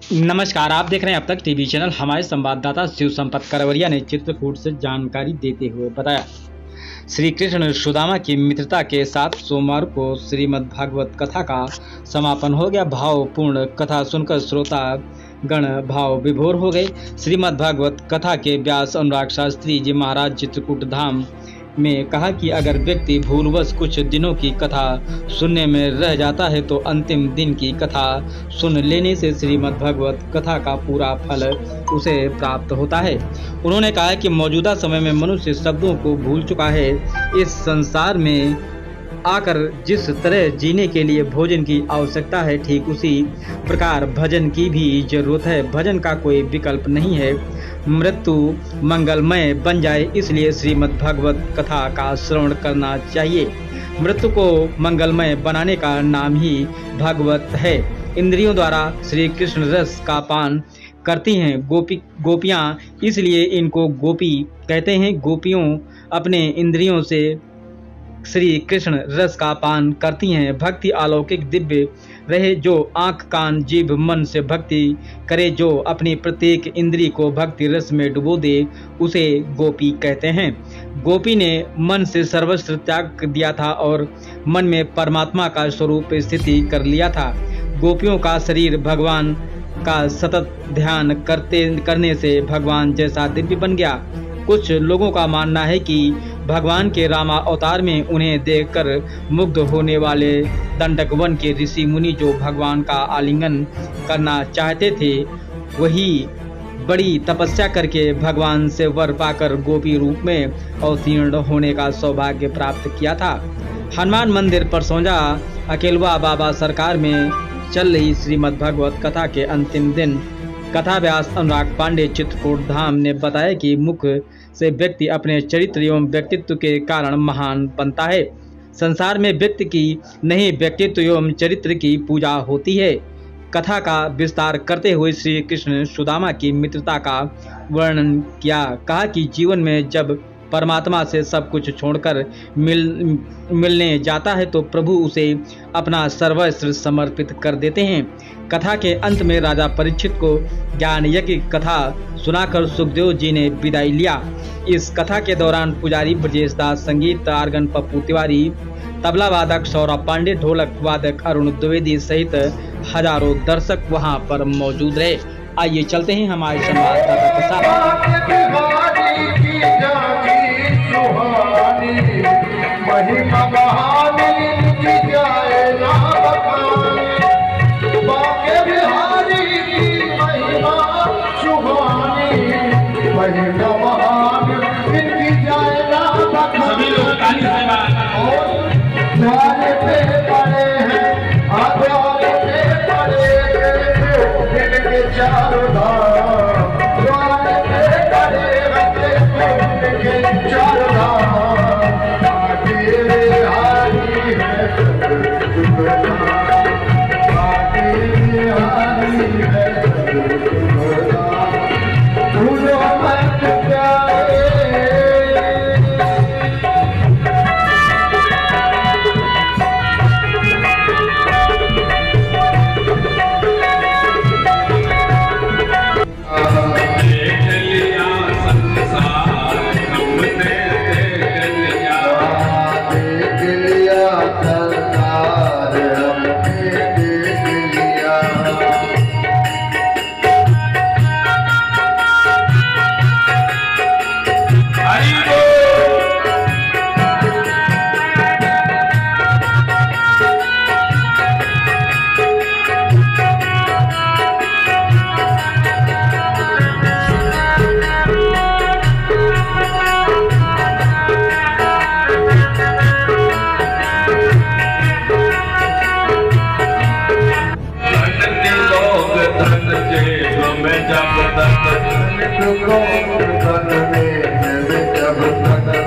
नमस्कार, आप देख रहे हैं अब तक टीवी चैनल। हमारे संवाददाता शिव संपत करवरिया ने चित्रकूट से जानकारी देते हुए बताया, श्री कृष्ण सुदामा की मित्रता के साथ सोमवार को श्रीमद् भागवत कथा का समापन हो गया। भावपूर्ण कथा सुनकर श्रोता गण भाव विभोर हो गए। श्रीमद् भागवत कथा के व्यास अनुराग शास्त्री जी महाराज चित्रकूट धाम में कहा कि अगर व्यक्ति भूलवश कुछ दिनों की कथा सुनने में रह जाता है तो अंतिम दिन की कथा सुन लेने से श्रीमद् भागवत कथा का पूरा फल उसे प्राप्त होता है। उन्होंने कहा कि मौजूदा समय में मनुष्य शब्दों को भूल चुका है। इस संसार में आकर जिस तरह जीने के लिए भोजन की आवश्यकता है, ठीक उसी प्रकार भजन की भी जरूरत है। भजन का कोई विकल्प नहीं है। मृत्यु मंगलमय बन जाए, इसलिए श्रीमद् भागवत कथा का श्रवण करना चाहिए। मृत्यु को मंगलमय बनाने का नाम ही भागवत है। इंद्रियों द्वारा श्री कृष्ण रस का पान करती हैं गोपियां, इसलिए इनको गोपी कहते हैं। गोपियों अपने इंद्रियों से श्री कृष्ण रस का पान करती हैं। भक्ति अलौकिक दिव्य रहे। जो आंख कान जीभ मन से भक्ति करे, जो अपनी प्रत्येक इंद्री को भक्ति रस में डुबो दे, उसे गोपी कहते हैं। गोपी ने मन से सर्वस्व त्याग दिया था और मन में परमात्मा का स्वरूप स्थिति कर लिया था। गोपियों का शरीर भगवान का सतत ध्यान करने से भगवान जैसा दिव्य बन गया। कुछ लोगों का मानना है कि भगवान के रामा अवतार में उन्हें देखकर मुग्ध होने वाले दंडक वन के ऋषि मुनि जो भगवान का आलिंगन करना चाहते थे, वही बड़ी तपस्या करके भगवान से वर पाकर गोपी रूप में अवतीर्ण होने का सौभाग्य प्राप्त किया था। हनुमान मंदिर परसौंजा अकेलवा बाबा सरकार में चल रही श्रीमद् भागवत कथा के अंतिम दिन कथा व्यास अनुराग पांडे चित्रकूट धाम ने बताया कि मुख से व्यक्ति अपने चरित्र एवं व्यक्तित्व के कारण महान बनता है। संसार में व्यक्ति की नहीं, व्यक्तित्व एवं चरित्र की पूजा होती है। कथा का विस्तार करते हुए श्री कृष्ण सुदामा की मित्रता का वर्णन किया। कहा कि जीवन में जब परमात्मा से सब कुछ छोड़कर मिलने जाता है तो प्रभु उसे अपना सर्वस्व समर्पित कर देते हैं। कथा के अंत में राजा परीक्षित को ज्ञान यज्ञ कथा सुनाकर सुखदेव जी ने विदाई लिया। इस कथा के दौरान पुजारी ब्रजेश दास, संगीत आर्गन पप्पू तिवारी, तबला वादक सौरभ पांडे, ढोलक वादक अरुण द्विवेदी सहित हजारों दर्शक वहां पर मौजूद रहे। आइए चलते हैं हमारे संवाददाता के साथ। सभी लोग ताली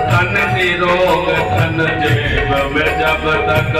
धन निरोग धन जेब में जब तक